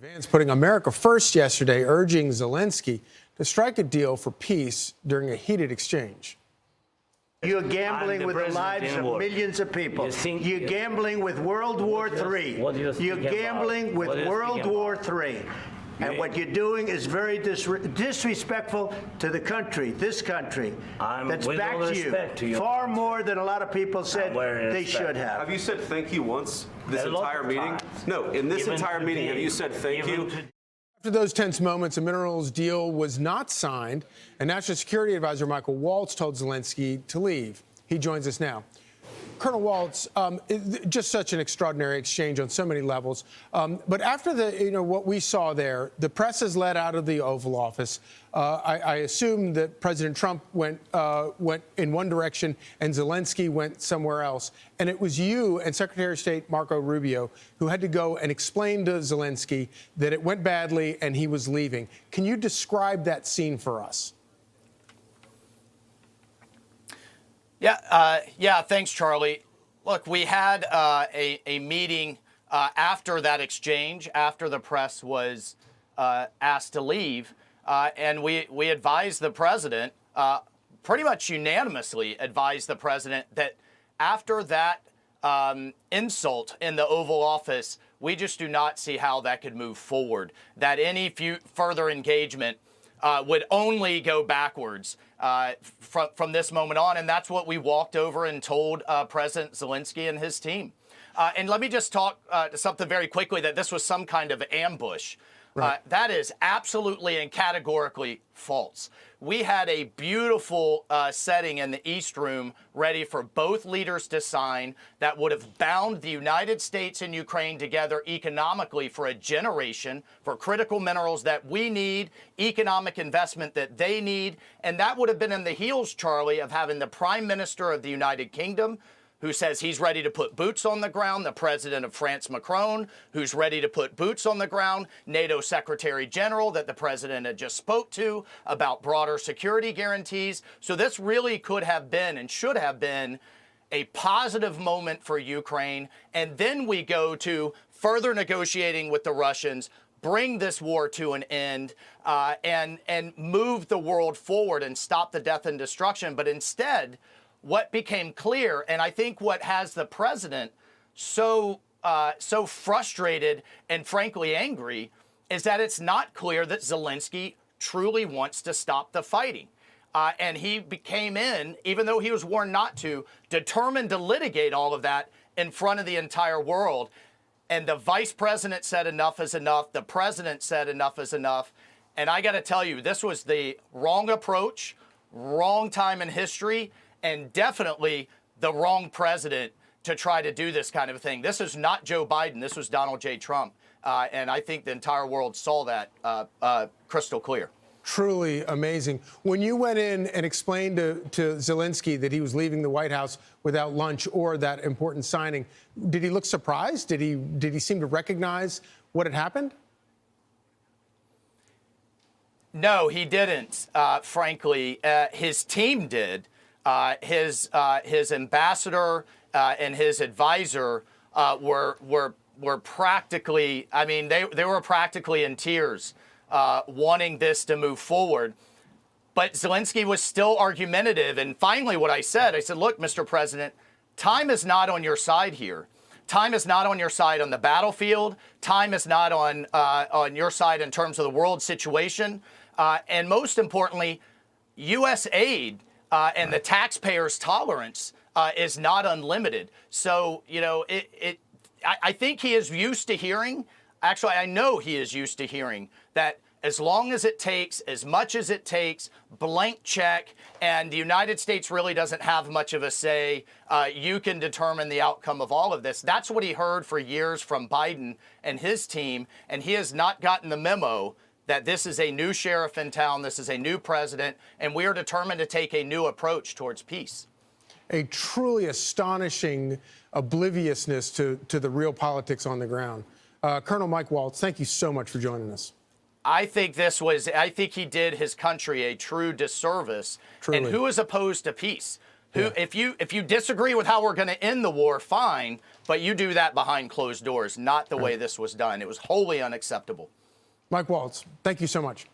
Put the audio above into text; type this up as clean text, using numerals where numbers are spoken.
Vance putting America first yesterday, urging Zelensky to strike a deal for peace during a heated exchange. You're gambling with the lives of millions of people. You're gambling with World War III. You're gambling with World War III. And what you're doing is very disrespectful to the country, this country, that's back to you, far more than a lot of people said they should have. Have you said thank you once this entire meeting? No, in this entire meeting, have you said thank you? After those tense moments, a minerals deal was not signed, and National Security Advisor Michael Waltz told Zelensky to leave. He joins us now. Colonel Waltz, just such an extraordinary exchange on so many levels. But after what we saw there, the press is let out of the Oval Office. I assume that President Trump went in one direction and Zelensky went somewhere else. And it was you and Secretary of State Marco Rubio who had to go and explain to Zelensky that it went badly and he was leaving. Can you describe that scene for us? Yeah, thanks, Charlie. Look, we had a meeting after that exchange, after the press was asked to leave, and we advised the president, pretty much unanimously advised the president that after that insult in the Oval Office, we just do not see how that could move forward, that any further engagement would only go backwards from this moment on. And that's what we walked over and told President Zelensky and his team. And let me just talk something very quickly, that this was some kind of ambush. Right. That is absolutely and categorically false. We had a beautiful setting in the East Room ready for both leaders to sign that would have bound the United States and Ukraine together economically for a generation, for critical minerals that we need, economic investment that they need. And that would have been in the heels, Charlie, of having the Prime Minister of the United Kingdom, who says he's ready to put boots on the ground, the president of France, Macron, who's ready to put boots on the ground, NATO Secretary General that the president had just spoke to about broader security guarantees. So this really could have been and should have been a positive moment for Ukraine. And then we go to further negotiating with the Russians, bring this war to an end, and move the world forward and stop the death and destruction. But instead, what became clear, and I think what has the president so frustrated and frankly angry, is that it's not clear that Zelensky truly wants to stop the fighting. And he came in, even though he was warned not to, determined to litigate all of that in front of the entire world. And the vice president said enough is enough. The president said enough is enough. And I got to tell you, this was the wrong approach, wrong time in history, and definitely the wrong president to try to do this kind of thing. This is not Joe Biden. This was Donald J. Trump. And I think the entire world saw that crystal clear. Truly amazing. When you went in and explained to Zelensky that he was leaving the White House without lunch or that important signing, did he look surprised? Did he seem to recognize what had happened? No, he didn't, frankly. His team did. His ambassador and his advisor were practically, I mean, they were practically in tears, wanting this to move forward. But Zelensky was still argumentative. And finally, what I said, look, Mr. President, time is not on your side here. Time is not on your side on the battlefield. Time is not on your side in terms of the world situation. And most importantly, U.S. aid and the taxpayers' tolerance is not unlimited. So, you know, I think he is used to hearing, actually, I know he is used to hearing that as long as it takes, as much as it takes, blank check, and the United States really doesn't have much of a say, you can determine the outcome of all of this. That's what he heard for years from Biden and his team, and he has not gotten the memo that this is a new sheriff in town, this is a new president, and we are determined to take a new approach towards peace. A truly astonishing obliviousness to the real politics on the ground. Colonel Mike Waltz, thank you so much for joining us. I think he did his country a true disservice. Truly. And who is opposed to peace? If you disagree with how we're going to end the war, fine, but you do that behind closed doors, not the way this was done. It was wholly unacceptable. Mike Waltz, thank you so much.